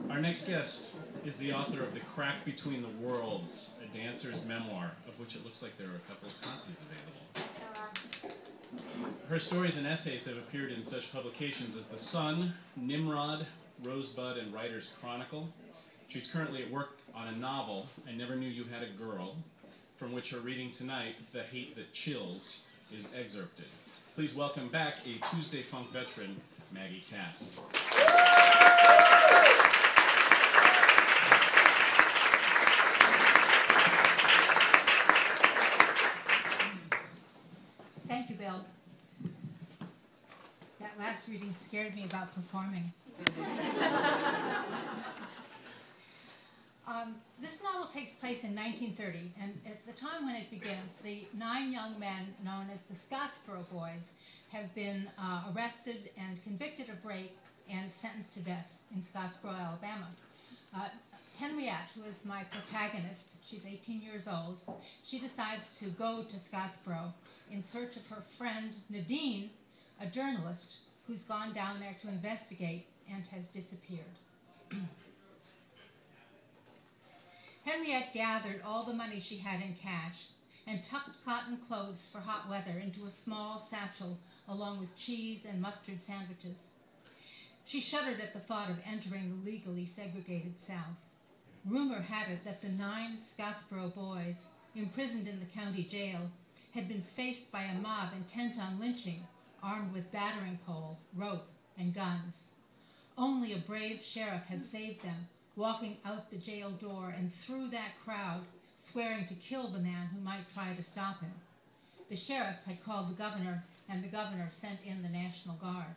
Our next guest is the author of The Crack Between the Worlds, a dancer's memoir, of which it looks like there are a couple of copies available. Her stories and essays have appeared in such publications as The Sun, Nimrod, Rosebud, and Writer's Chronicle. She's currently at work on a novel, I Never Knew You Had a Girl, from which her reading tonight, The Hate That Chills, is excerpted. Please welcome back a Tuesday Funk veteran, Maggie Kast. Thank you, Bill. That last reading scared me about performing. This novel takes place in 1930, and at the time when it begins, the 9 young men known as the Scottsboro Boys have been arrested and convicted of rape and sentenced to death in Scottsboro, Alabama. Henriette, who is my protagonist, she's 18 years old, she decides to go to Scottsboro in search of her friend Nadine, a journalist who's gone down there to investigate and has disappeared. Henriette gathered all the money she had in cash and tucked cotton clothes for hot weather into a small satchel along with cheese and mustard sandwiches. She shuddered at the thought of entering the legally segregated South. Rumor had it that the 9 Scottsboro boys, imprisoned in the county jail, had been faced by a mob intent on lynching, armed with battering pole, rope, and guns. Only a brave sheriff had saved them, walking out the jail door and through that crowd, swearing to kill the man who might try to stop him. The sheriff had called the governor, and the governor sent in the National Guard.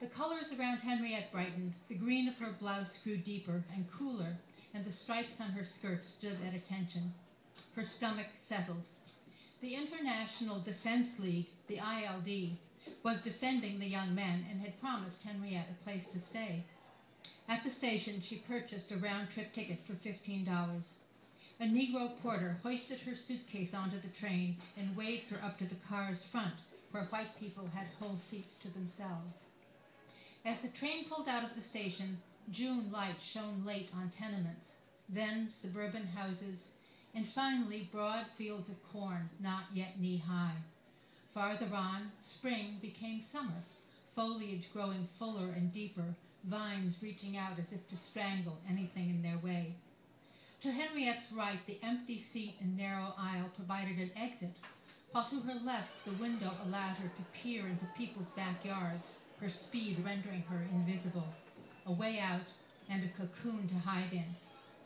The colors around Henriette brightened, the green of her blouse grew deeper and cooler, and the stripes on her skirt stood at attention. Her stomach settled. The International Defense League, the ILD, was defending the young men and had promised Henriette a place to stay. At the station, she purchased a round-trip ticket for $15. A Negro porter hoisted her suitcase onto the train and waved her up to the car's front, where white people had whole seats to themselves. As the train pulled out of the station, June light shone late on tenements, then suburban houses, and finally broad fields of corn not yet knee-high. Farther on, spring became summer, foliage growing fuller and deeper, vines reaching out as if to strangle anything in their way. To Henriette's right, the empty seat and narrow aisle provided an exit, while to her left, the window allowed her to peer into people's backyards, her speed rendering her invisible. A way out and a cocoon to hide in.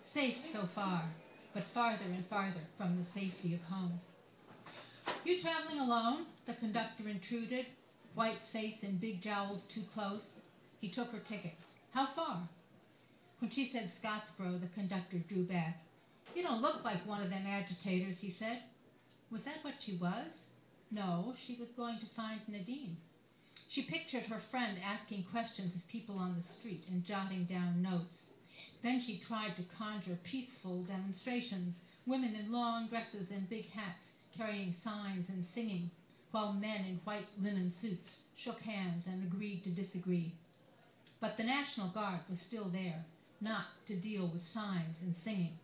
Safe so far, but farther and farther from the safety of home. "You traveling alone?" the conductor intruded, white face and big jowls too close. He took her ticket. "How far?" When she said Scottsboro, the conductor drew back. "You don't look like one of them agitators," he said. Was that what she was? No, she was going to find Nadine. She pictured her friend asking questions of people on the street and jotting down notes. Then she tried to conjure peaceful demonstrations, women in long dresses and big hats carrying signs and singing, while men in white linen suits shook hands and agreed to disagree. But the National Guard was still there, not to deal with signs and singing.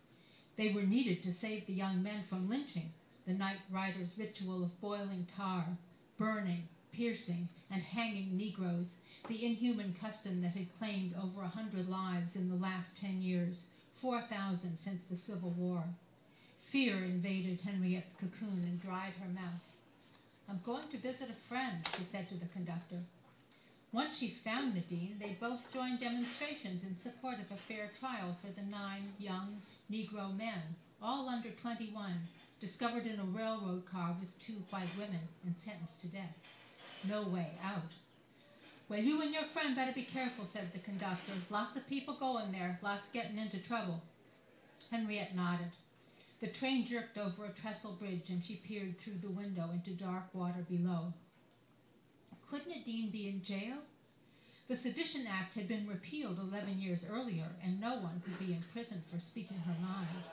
They were needed to save the young men from lynching, the night rider's ritual of boiling tar, burning, piercing, and hanging Negroes, the inhuman custom that had claimed over 100 lives in the last 10 years, 4,000 since the Civil War. Fear invaded Henriette's cocoon and dried her mouth. "I'm going to visit a friend," she said to the conductor. Once she found Nadine, they both joined demonstrations in support of a fair trial for the 9 young Negro men, all under 21, discovered in a railroad car with 2 white women and sentenced to death. No way out. "Well, you and your friend better be careful," said the conductor. "Lots of people going there, lots getting into trouble." Henriette nodded. The train jerked over a trestle bridge and she peered through the window into dark water below. Could Nadine be in jail? The Sedition Act had been repealed 11 years earlier, and no one could be imprisoned for speaking her mind.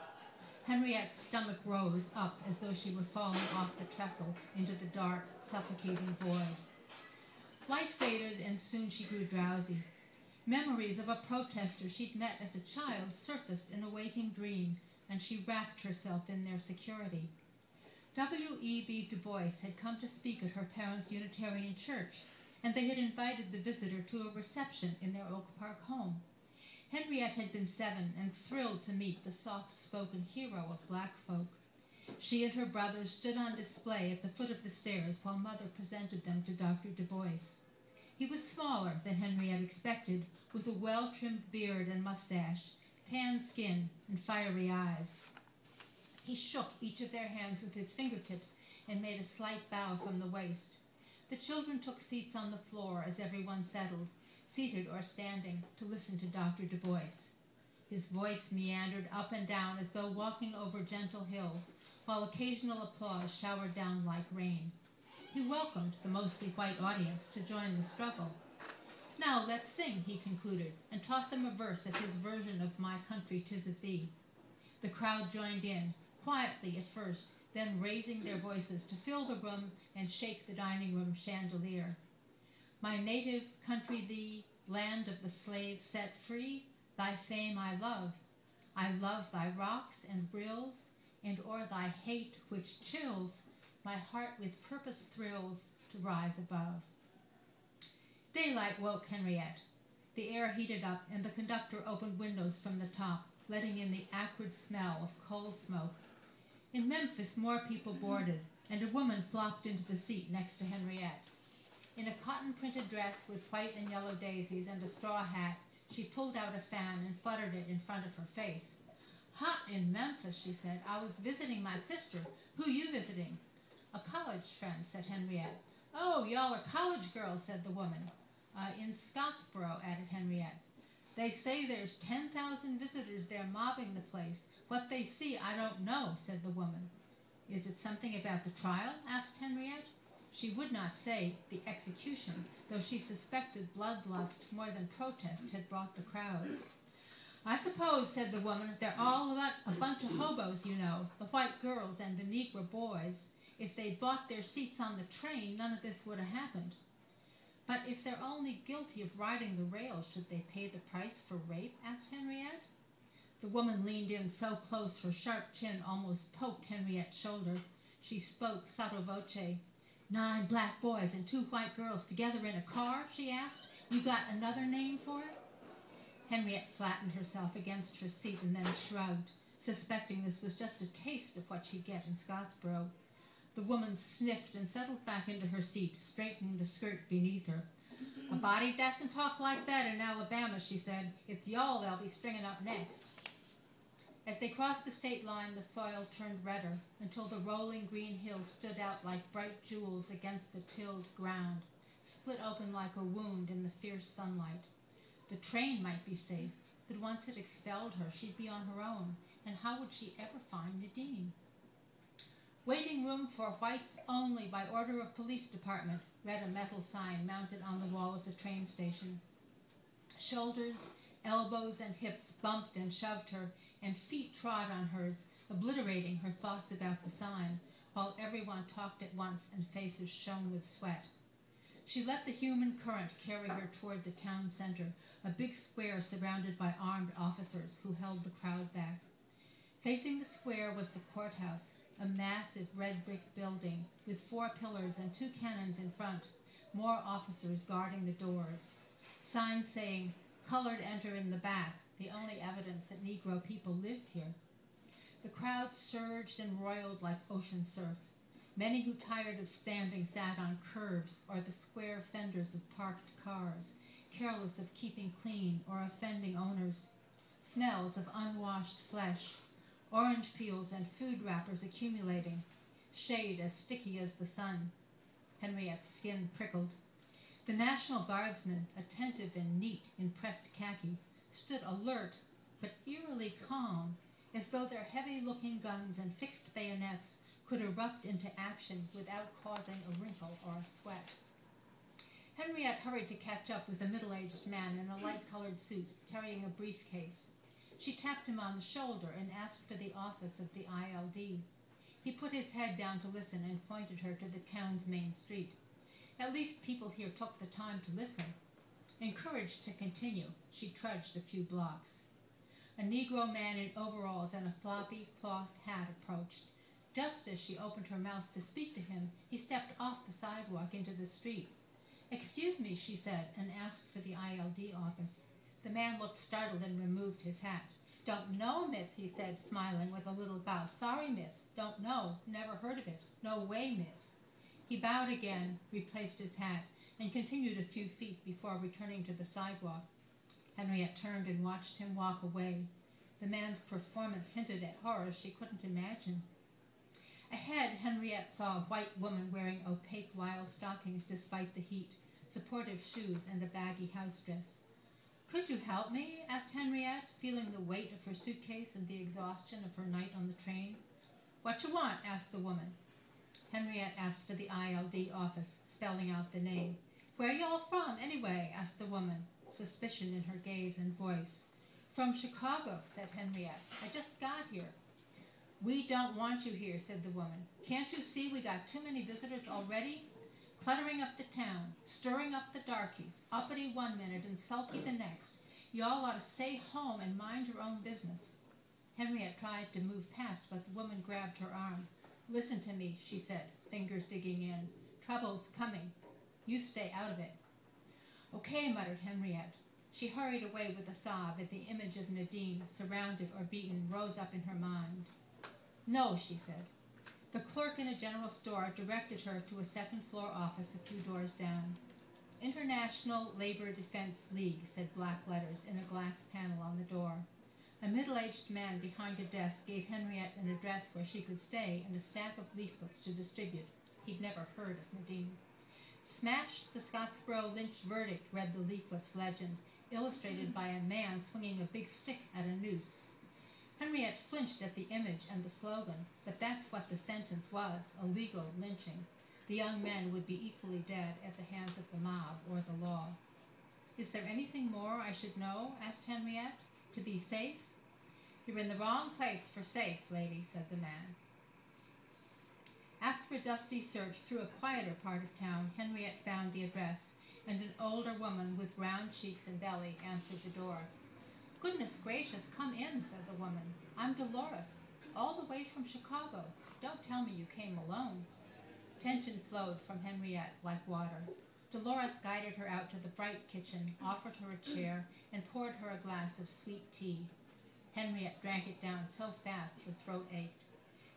Henriette's stomach rose up as though she were falling off the trestle into the dark, suffocating void. Light faded, and soon she grew drowsy. Memories of a protester she'd met as a child surfaced in a waking dream, and she wrapped herself in their security. W.E.B. Du Bois had come to speak at her parents' Unitarian church, and they had invited the visitor to a reception in their Oak Park home. Henriette had been 7 and thrilled to meet the soft-spoken hero of black folk. She and her brother stood on display at the foot of the stairs while Mother presented them to Dr. Du Bois. He was smaller than Henriette expected, with a well-trimmed beard and mustache, tan skin, and fiery eyes. He shook each of their hands with his fingertips and made a slight bow from the waist. The children took seats on the floor as everyone settled, seated or standing, to listen to Dr. Du Bois. His voice meandered up and down as though walking over gentle hills, while occasional applause showered down like rain. He welcomed the mostly white audience to join the struggle. "Now let's sing," he concluded, and taught them a verse of his version of "My Country 'Tis of Thee." The crowd joined in, quietly at first, then raising their voices to fill the room and shake the dining room chandelier. "My native country thee, land of the slave set free, thy fame I love. I love thy rocks and rills, and o'er thy hate which chills, my heart with purpose thrills to rise above." Daylight woke Henriette. The air heated up, and the conductor opened windows from the top, letting in the acrid smell of coal smoke. In Memphis, more people boarded, and a woman flopped into the seat next to Henriette. In a cotton-printed dress with white and yellow daisies and a straw hat, she pulled out a fan and fluttered it in front of her face. "Hot in Memphis," she said. "I was visiting my sister. Who you visiting?" "A college friend," said Henriette. "Oh, y'all are college girls," said the woman. "In Scottsboro," added Henriette. "They say there's 10,000 visitors there mobbing the place. What they see, I don't know," said the woman. "Is it something about the trial?" asked Henriette. She would not say the execution, though she suspected bloodlust more than protest had brought the crowds. "I suppose," said the woman, "they're all a bunch of hobos, you know, the white girls and the Negro boys. If they bought their seats on the train, none of this would have happened." "But if they're only guilty of riding the rails, should they pay the price for rape?" asked Henriette. The woman leaned in so close her sharp chin almost poked Henriette's shoulder. She spoke sotto voce. "9 black boys and 2 white girls together in a car?" she asked. "You got another name for it?" Henriette flattened herself against her seat and then shrugged, suspecting this was just a taste of what she'd get in Scottsboro. The woman sniffed and settled back into her seat, straightening the skirt beneath her. "A body doesn't talk like that in Alabama," she said. "It's y'all they'll be stringing up next." As they crossed the state line, the soil turned redder, until the rolling green hills stood out like bright jewels against the tilled ground, split open like a wound in the fierce sunlight. The train might be safe, but once it expelled her, she'd be on her own, and how would she ever find Nadine? "Waiting room for whites only by order of police department," read a metal sign mounted on the wall of the train station. Shoulders, elbows, and hips bumped and shoved her, and feet trod on hers, obliterating her thoughts about the sign, while everyone talked at once and faces shone with sweat. She let the human current carry her toward the town center, a big square surrounded by armed officers who held the crowd back. Facing the square was the courthouse, a massive red brick building with 4 pillars and 2 cannons in front, more officers guarding the doors. Signs saying, "Colored enter in the back," the only evidence that Negro people lived here. The crowd surged and roiled like ocean surf. Many who tired of standing sat on curbs or the square fenders of parked cars, careless of keeping clean or offending owners. Smells of unwashed flesh, orange peels and food wrappers accumulating, shade as sticky as the sun. Henriette's skin prickled. The National Guardsmen, attentive and neat in pressed khaki, stood alert but eerily calm, as though their heavy-looking guns and fixed bayonets could erupt into action without causing a wrinkle or a sweat. Henriette hurried to catch up with a middle-aged man in a light-colored suit, carrying a briefcase. She tapped him on the shoulder and asked for the office of the ILD. He put his head down to listen and pointed her to the town's main street. At least people here took the time to listen. Encouraged to continue, she trudged a few blocks. A Negro man in overalls and a floppy cloth hat approached. Just as she opened her mouth to speak to him, he stepped off the sidewalk into the street. "Excuse me," she said, and asked for the ILD office. The man looked startled and removed his hat. "Don't know, miss," he said, smiling with a little bow. "Sorry, miss. Don't know. Never heard of it. No way, miss." He bowed again, replaced his hat, and continued a few feet before returning to the sidewalk. Henriette turned and watched him walk away. The man's performance hinted at horrors she couldn't imagine. Ahead, Henriette saw a white woman wearing opaque wild stockings despite the heat, supportive shoes, and a baggy house dress. "Could you help me?" asked Henriette, feeling the weight of her suitcase and the exhaustion of her night on the train. "What you want?" asked the woman. Henriette asked for the ILD office, spelling out the name. "Where y'all from, anyway?" asked the woman, suspicion in her gaze and voice. "From Chicago," said Henriette. "I just got here." "We don't want you here," said the woman. "Can't you see we got too many visitors already? Cluttering up the town, stirring up the darkies, uppity one minute and sulky the next. Y'all ought to stay home and mind your own business." Henriette tried to move past, but the woman grabbed her arm. "Listen to me," she said, fingers digging in. "Trouble's coming. You stay out of it." "Okay," muttered Henriette. She hurried away with a sob, and the image of Nadine, surrounded or beaten, rose up in her mind. "No," she said. The clerk in a general store directed her to a second-floor office a few doors down. "International Labor Defense League," said black letters in a glass panel on the door. A middle-aged man behind a desk gave Henriette an address where she could stay and a stack of leaflets to distribute. He'd never heard of Nadine. "Smash the Scottsboro lynch verdict," read the leaflet's legend, illustrated by a man swinging a big stick at a noose. Henriette flinched at the image and the slogan, but that's what the sentence was, a legal lynching. The young men would be equally dead at the hands of the mob or the law. "Is there anything more I should know?" asked Henriette. "To be safe?" "You're in the wrong place for safe, lady," said the man. After a dusty search through a quieter part of town, Henriette found the address, and an older woman with round cheeks and belly answered the door. "Goodness gracious, come in," said the woman. "I'm Dolores, all the way from Chicago. Don't tell me you came alone." Tension flowed from Henriette like water. Dolores guided her out to the bright kitchen, offered her a chair, and poured her a glass of sweet tea. Henriette drank it down so fast her throat ached.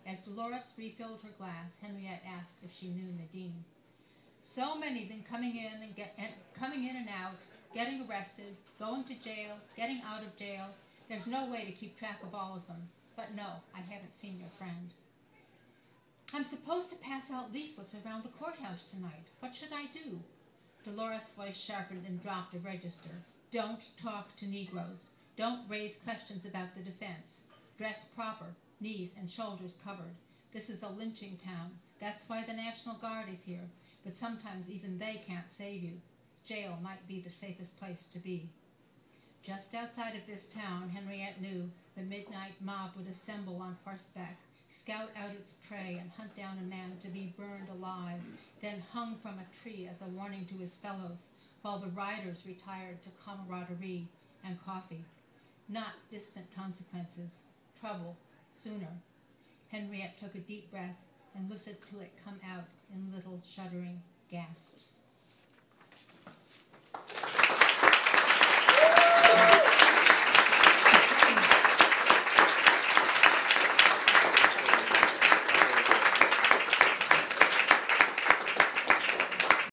As Dolores refilled her glass, Henriette asked if she knew Nadine. "So many been coming in and out, getting arrested, going to jail, getting out of jail. There's no way to keep track of all of them. But no, I haven't seen your friend." "I'm supposed to pass out leaflets around the courthouse tonight. What should I do?" Dolores' voice sharpened and dropped a register. "Don't talk to Negroes. Don't raise questions about the defense. Dress proper, knees and shoulders covered. This is a lynching town. That's why the National Guard is here. But sometimes even they can't save you. Jail might be the safest place to be." Just outside of this town, Henriette knew, the midnight mob would assemble on horseback, scout out its prey, and hunt down a man to be burned alive, then hung from a tree as a warning to his fellows, while the riders retired to camaraderie and coffee. Not distant consequences. Trouble. Sooner. Henriette took a deep breath and listened to it come out in little shuddering gasps.